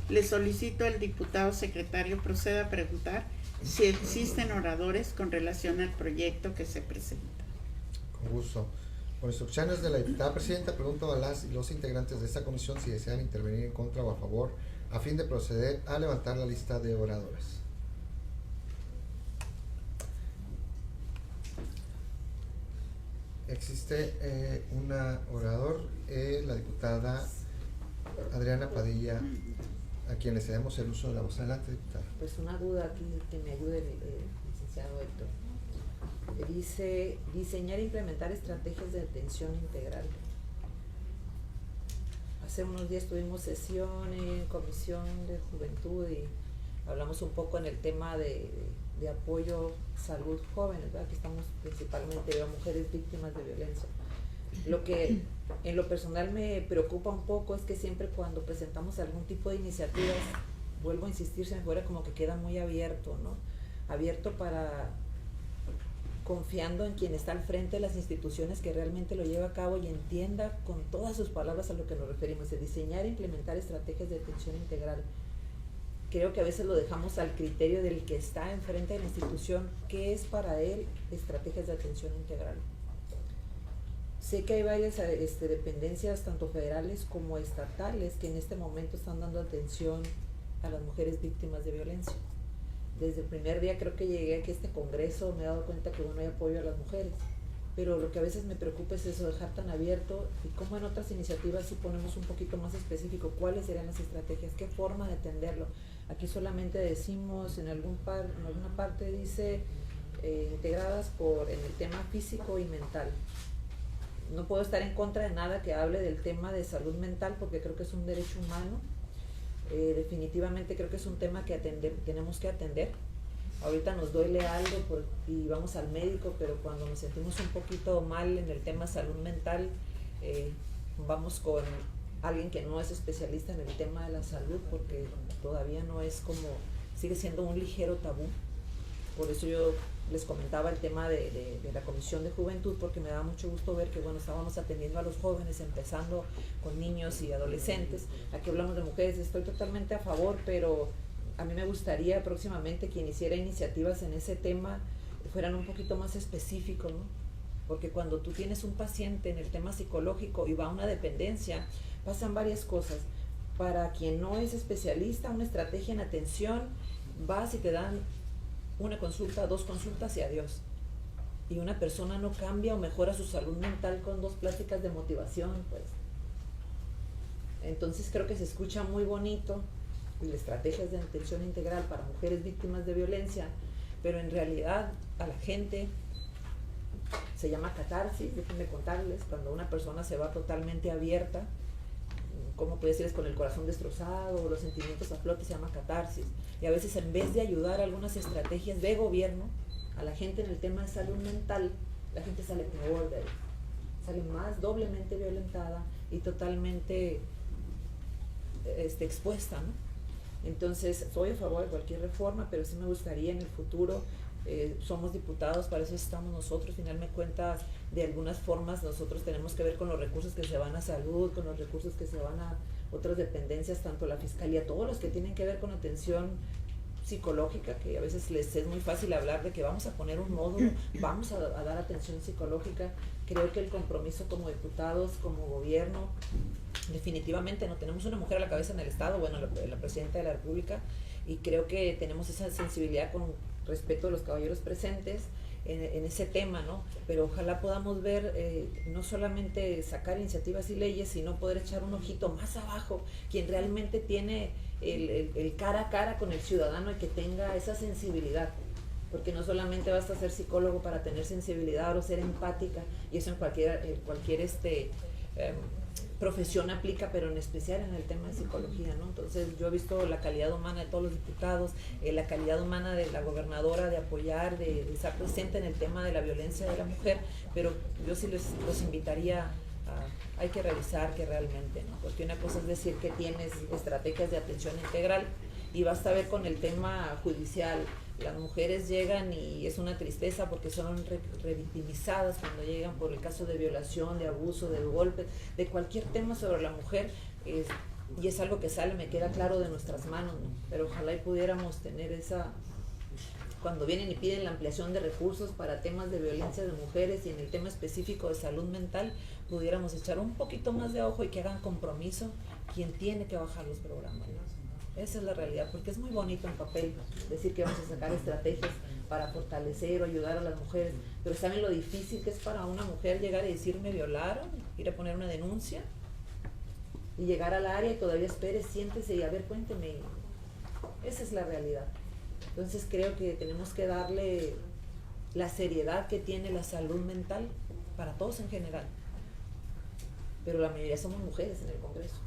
A: le solicito al diputado secretario proceda a preguntar si existen oradores con relación al proyecto que se presenta.
B: Con gusto. Por instrucciones de la diputada presidenta, pregunto a las y los integrantes de esta comisión si desean intervenir en contra o a favor a fin de proceder a levantar la lista de oradores. Existe una orador, la diputada Adriana Padilla, a quien le cedemos el uso de la voz. Adelante, diputada.
G: Pues una duda aquí, que me ayude el licenciado Héctor. Dice, diseñar e implementar estrategias de atención integral. Hace unos días tuvimos sesión en Comisión de Juventud y hablamos un poco en el tema de apoyo salud jóvenes, ¿verdad? Que estamos principalmente a mujeres víctimas de violencia. Lo que en lo personal me preocupa un poco es que siempre cuando presentamos algún tipo de iniciativas, vuelvo a insistir, se me fuera como que queda muy abierto, ¿no? Abierto para confiando en quien está al frente de las instituciones que realmente lo lleva a cabo y entienda con todas sus palabras a lo que nos referimos, de diseñar e implementar estrategias de atención integral. Creo que a veces lo dejamos al criterio del que está enfrente de la institución, qué es para él estrategias de atención integral. Sé que hay varias dependencias, tanto federales como estatales, que en este momento están dando atención a las mujeres víctimas de violencia. Desde el primer día creo que llegué aquí a este congreso, me he dado cuenta que bueno, hay apoyo a las mujeres, pero lo que a veces me preocupa es eso, dejar tan abierto, y como en otras iniciativas si ponemos un poquito más específico cuáles serían las estrategias, qué forma de atenderlo. Aquí solamente decimos, en alguna parte dice integradas en el tema físico y mental. No puedo estar en contra de nada que hable del tema de salud mental porque creo que es un derecho humano. Definitivamente creo que es un tema que tenemos que atender. Ahorita nos duele algo y vamos al médico, pero cuando nos sentimos un poquito mal en el tema salud mental, vamos con alguien que no es especialista en el tema de la salud porque todavía no es sigue siendo un ligero tabú. Por eso yo les comentaba el tema de la Comisión de Juventud, porque me daba mucho gusto ver que bueno, estábamos atendiendo a los jóvenes, empezando con niños y adolescentes. Aquí hablamos de mujeres, estoy totalmente a favor, pero a mí me gustaría próximamente quien hiciera iniciativas en ese tema, fueran un poquito más específicos, ¿no? Porque cuando tú tienes un paciente en el tema psicológico y va a una dependencia, pasan varias cosas. Para quien no es especialista, una estrategia en atención, vas y te dan una consulta, 2 consultas y adiós. Y una persona no cambia o mejora su salud mental con 2 pláticas de motivación, pues. Entonces creo que se escucha muy bonito y las estrategias de atención integral para mujeres víctimas de violencia, pero en realidad a la gente se llama catarsis. Déjenme contarles, cuando una persona se va totalmente abierta, como puede decir, es con el corazón destrozado, los sentimientos a flote, se llama catarsis. Y a veces en vez de ayudar a algunas estrategias de gobierno a la gente en el tema de salud mental, la gente sale peor de ahí, sale más doblemente violentada y totalmente expuesta, ¿no? Entonces, estoy a favor de cualquier reforma, pero sí me gustaría en el futuro, somos diputados, para eso estamos nosotros, finalmente cuentas, de algunas formas nosotros tenemos que ver con los recursos que se van a salud, con los recursos que se van a otras dependencias, tanto la fiscalía, todos los que tienen que ver con atención psicológica, que a veces les es muy fácil hablar de que vamos a poner un módulo, vamos a dar atención psicológica. Creo que el compromiso como diputados, como gobierno, definitivamente no tenemos una mujer a la cabeza en el Estado, bueno, la Presidenta de la República, y creo que tenemos esa sensibilidad con respecto a los caballeros presentes en ese tema, ¿no? Pero ojalá podamos ver, no solamente sacar iniciativas y leyes, sino poder echar un ojito más abajo, quien realmente tiene el cara a cara con el ciudadano y que tenga esa sensibilidad, porque no solamente basta ser psicólogo para tener sensibilidad o ser empática, y eso en cualquier profesión aplica, pero en especial en el tema de psicología, ¿no? Entonces yo he visto la calidad humana de todos los diputados, la calidad humana de la gobernadora de apoyar, de estar presente en el tema de la violencia de la mujer, pero yo sí los invitaría a, hay que revisar que realmente, ¿no? Porque una cosa es decir que tienes estrategias de atención integral y basta ver con el tema judicial. Las mujeres llegan y es una tristeza porque son revictimizadas cuando llegan por el caso de violación, de abuso, de golpe, de cualquier tema sobre la mujer, y es algo que sale, me queda claro, de nuestras manos, ¿no? Pero ojalá y pudiéramos tener esa, cuando vienen y piden la ampliación de recursos para temas de violencia de mujeres y en el tema específico de salud mental, pudiéramos echar un poquito más de ojo y que hagan compromiso quien tiene que bajar los programas, ¿no? Esa es la realidad, porque es muy bonito en papel decir que vamos a sacar estrategias para fortalecer o ayudar a las mujeres, pero ¿saben lo difícil que es para una mujer llegar y decir me violaron, ir a poner una denuncia y llegar al área y todavía espere, siéntese y a ver, cuénteme? Esa es la realidad. Entonces creo que tenemos que darle la seriedad que tiene la salud mental para todos en general, pero la mayoría somos mujeres en el Congreso.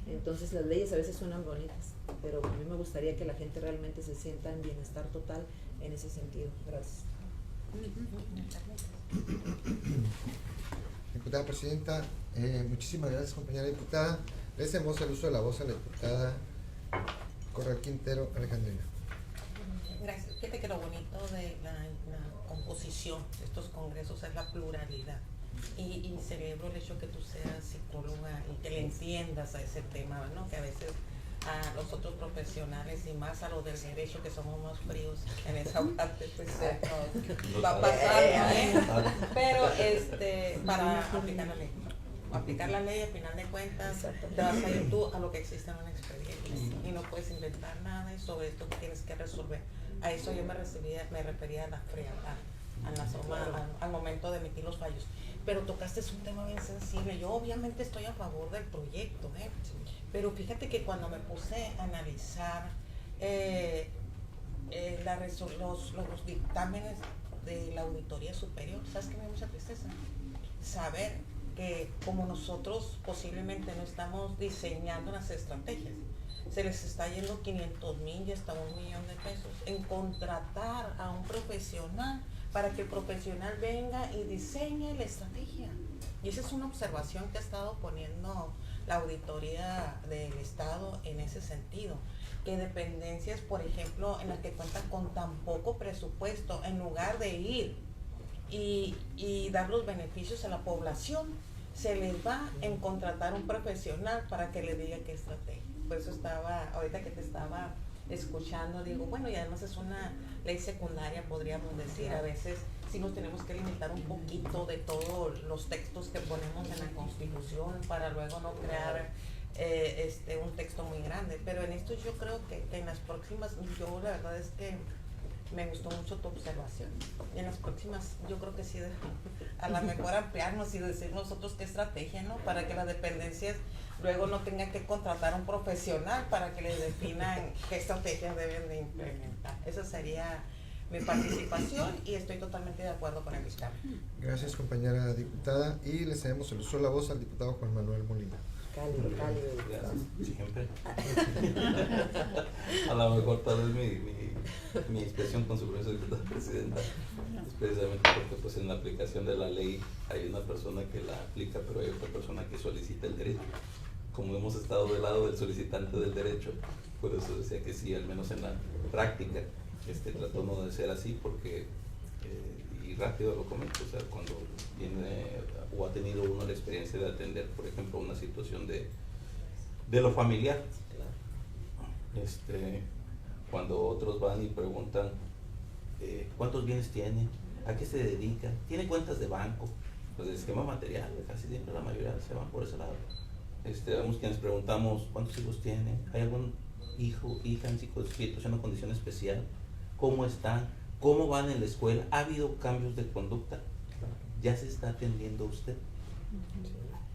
G: Entonces las leyes a veces suenan bonitas, pero a mí me gustaría que la gente realmente se sienta en bienestar total en ese sentido. Gracias.
B: Diputada Presidenta, muchísimas gracias, compañera diputada. Le hacemos el uso de la voz a la diputada Corral Quintero Alejandrina.
F: Gracias. Fíjate que lo bonito de la composición de estos congresos es la pluralidad. Y celebro el hecho que tú seas psicóloga y que le entiendas a ese tema, ¿no? Que a veces a los otros profesionales y más a los del derecho que somos más fríos en esa parte, pues va a pasar, ¿eh? Pero para aplicar la ley, al final de cuentas, te vas a ir tú a lo que existe en un expediente y no puedes inventar nada y sobre esto que tienes que resolver. A eso yo me refería a la frialdad, al momento de emitir los fallos. Pero tocaste un tema bien sensible. Yo obviamente estoy a favor del proyecto, pero fíjate que cuando me puse a analizar los dictámenes de la Auditoría Superior, ¿sabes qué me dio mucha tristeza? Saber que como nosotros posiblemente no estamos diseñando las estrategias, se les está yendo 500,000 y hasta $1 millón de pesos en contratar a un profesional para que el profesional venga y diseñe la estrategia. Y esa es una observación que ha estado poniendo la Auditoría del Estado en ese sentido. Que dependencias, por ejemplo, en las que cuentan con tan poco presupuesto, en lugar de ir y dar los beneficios a la población, se les va en contratar un profesional para que le diga qué estrategia. Por eso estaba, ahorita que te estaba escuchando, digo, bueno, y además es una ley secundaria, podríamos decir, a veces sí nos tenemos que limitar un poquito de todos los textos que ponemos en la Constitución para luego no crear un texto muy grande, pero en esto yo creo que en las próximas, yo la verdad es que me gustó mucho tu observación, y en las próximas yo creo que sí, a lo mejor ampliarnos y decir nosotros qué estrategia, ¿no? Para que las dependencias luego no tengan que contratar a un profesional para que les definan qué estrategias deben de implementar. Esa sería mi participación y estoy totalmente de acuerdo con el dictamen.
B: Gracias, compañera diputada, y le cedemos el uso de la voz al diputado Juan Manuel Molina.
G: Cálido.
H: Gracias, siempre. A lo mejor tal vez mi expresión con su permiso, diputada presidenta, es precisamente porque pues en la aplicación de la ley hay una persona que la aplica, pero hay otra persona que solicita el derecho. Como hemos estado del lado del solicitante del derecho, por eso decía que sí, al menos en la práctica, trató no de ser así, porque, y rápido lo comento, o sea, cuando tiene o ha tenido uno la experiencia de atender, por ejemplo, una situación de lo familiar, cuando otros van y preguntan cuántos bienes tiene, a qué se dedica, tiene cuentas de banco, pues el esquema material, casi siempre la mayoría se van por ese lado. Vemos quienes preguntamos cuántos hijos tiene, hay algún hijo, hija en situación o condición especial, cómo están, cómo van en la escuela, ha habido cambios de conducta, ya se está atendiendo usted.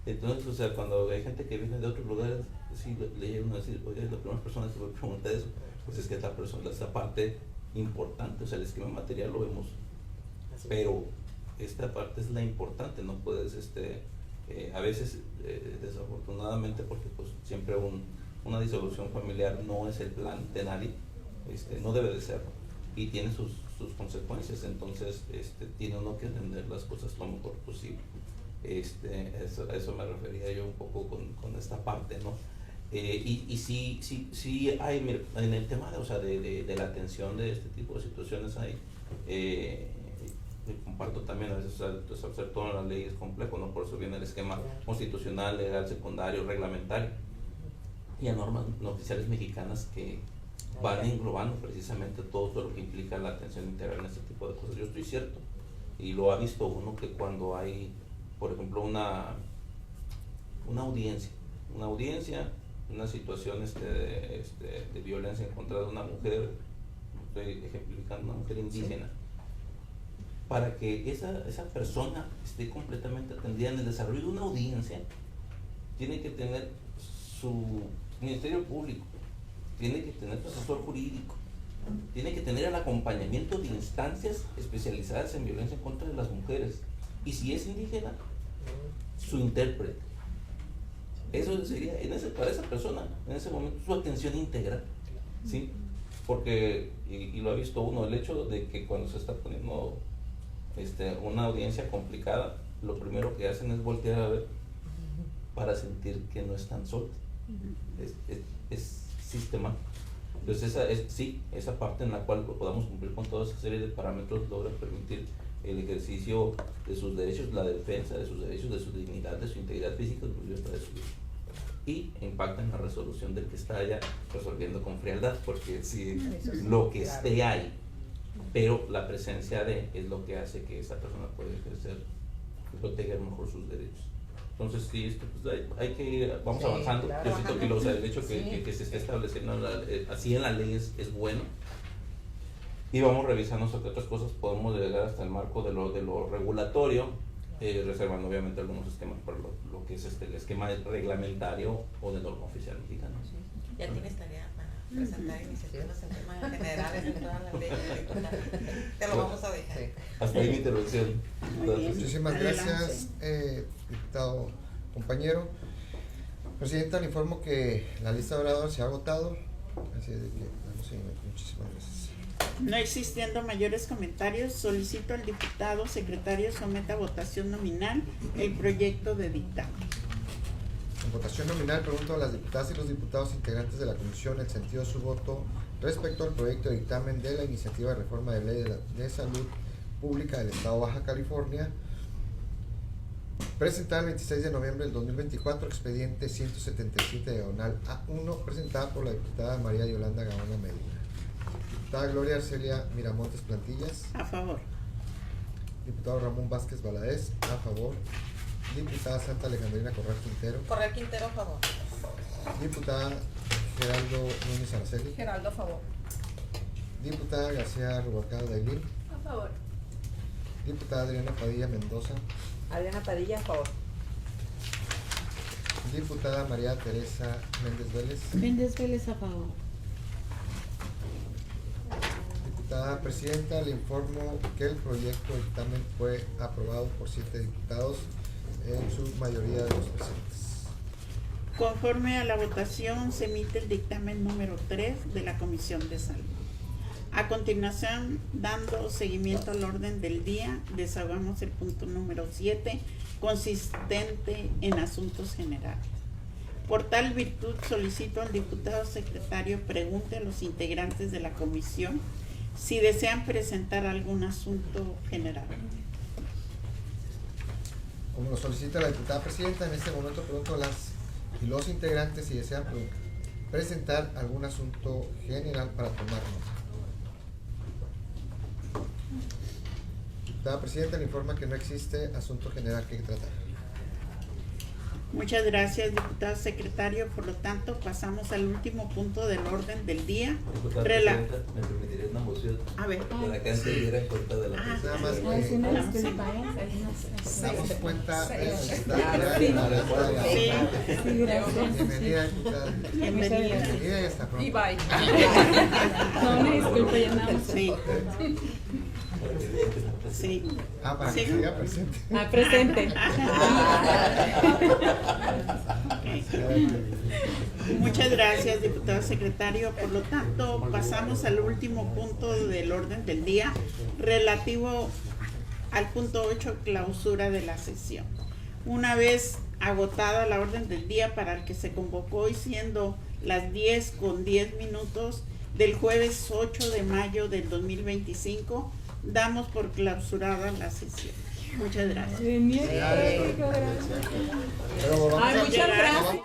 H: Entonces, o sea, cuando hay gente que viene de otros lugares, sí, le llega uno a decir, oye, la primera persona que me pregunta eso, pues es que esta persona, esta parte importante, o sea, el esquema material lo vemos, pero esta parte es la importante, no puedes, a veces, desafortunadamente, porque pues siempre una disolución familiar no es el plan de nadie, no debe de serlo, y tiene sus consecuencias, entonces tiene uno que entender las cosas lo mejor posible. A eso me refería yo un poco con esta parte, ¿no? Y sí hay, mira, en el tema de la atención de este tipo de situaciones hay, comparto también, a veces hacer toda la ley es complejo, ¿no? Por eso viene el esquema constitucional, legal, secundario, reglamentario, y a normas no oficiales mexicanas que van englobando precisamente todo lo que implica la atención integral en este tipo de cosas. Yo estoy cierto, y lo ha visto uno, que cuando hay, por ejemplo, una audiencia, una situación de violencia en contra de una mujer, estoy ejemplificando, una mujer indígena, sí, para que esa persona esté completamente atendida en el desarrollo de una audiencia, tiene que tener su Ministerio Público, tiene que tener su asesor jurídico, tiene que tener el acompañamiento de instancias especializadas en violencia en contra de las mujeres, y si es indígena, su intérprete. Eso sería para esa persona, en ese momento, su atención integral, ¿sí? Porque, y lo ha visto uno, el hecho de que cuando se está poniendo una audiencia complicada, lo primero que hacen es voltear a ver para sentir que no están solos. Es sistemático. Entonces esa parte en la cual podamos cumplir con toda esa serie de parámetros logra permitir el ejercicio de sus derechos, la defensa de sus derechos, de su dignidad, de su integridad física, inclusive hasta de su vida. Y impacta en la resolución del que está allá, resolviendo con frialdad, porque si lo que esté ahí, pero la presencia de es lo que hace que esa persona pueda ejercer y proteger mejor sus derechos. Entonces sí, pues hay que ir, vamos avanzando. Claro. Yo siento que el hecho que se esté estableciendo así en la ley es bueno, y vamos revisando hasta qué otras cosas podemos llegar hasta el marco de lo regulatorio, reservando obviamente algunos esquemas para lo que es el esquema reglamentario o de norma oficial mexicana.
F: Ya tienes tarea para presentar iniciativas en temas generales en todas las leyes. Te lo vamos a dejar.
H: Hasta ahí mi intervención.
B: Muchísimas gracias, diputado compañero. Presidenta, le informo que la lista de oradores se ha agotado, así que damos seguimiento. Muchísimas gracias.
A: No existiendo mayores comentarios, solicito al diputado secretario someta a votación nominal el proyecto de dictamen.
B: En votación nominal pregunto a las diputadas y los diputados integrantes de la comisión el sentido de su voto respecto al proyecto de dictamen de la iniciativa de reforma de ley de salud pública del Estado de Baja California Presentada el 26 de noviembre del 2024, expediente 177/A1, presentada por la diputada María Yolanda Gaona Medina. Diputada Gloria Arcelia Miramontes Plantillas.
A: A favor.
B: Diputado Ramón Vázquez Valadez. A favor. Diputada Santa Alejandrina Corral Quintero.
F: Corral Quintero, a favor.
B: Diputada Geraldo Núñez Araceli.
E: Geraldo, a favor.
B: Diputada García Rubalcaba Dailín.
D: A favor.
B: Diputada Adriana Padilla Mendoza.
G: Adriana Padilla, a favor.
B: Diputada María Teresa Méndez Vélez.
A: Méndez Vélez, a favor.
B: Diputada Presidenta, le informo que el proyecto de dictamen fue aprobado por 7 diputados, en su mayoría de los presentes.
A: Conforme a la votación, se emite el dictamen número 3 de la Comisión de Salud. A continuación, dando seguimiento al orden del día, desahogamos el punto número 7, consistente en asuntos generales. Por tal virtud, solicito al diputado secretario pregunte a los integrantes de la comisión si desean presentar algún asunto general.
B: Como lo solicita la diputada Presidenta, en este momento pregunto a las y los integrantes si desean presentar algún asunto general para tomar nota. Diputada Presidenta, le informa que no existe asunto general que tratar.
A: Muchas gracias, diputado secretario. Por lo tanto, pasamos al último punto del orden del día.
H: Diputada Presidenta, ¿me permitiría una moción?
A: A ver.
H: Que la Cámara diera en cuenta de la
A: Ah,
B: Nada más que
D: Es una
A: Sí.
D: disculpa,
B: damos cuenta de la
A: Sí.
D: Sí, gracias.
B: Bienvenida, diputada.
A: Bienvenida.
B: Bienvenida y hasta pronto.
E: Y bye.
D: No, una disculpa, ya nada más.
A: Sí. Sí.
B: Para
A: Sí.
B: que siga presente.
D: Presente.
A: Muchas gracias, diputado secretario. Por lo tanto, pasamos al último punto del orden del día, relativo al punto 8, clausura de la sesión. Una vez agotada la orden del día para el que se convocó y siendo las 10:10 del jueves 8 de mayo del 2025, damos por clausurada la sesión. Muchas gracias.
D: Bien, bien. Gracias.
B: Pero vamos
D: Ay,
B: a-
D: muchas gracias.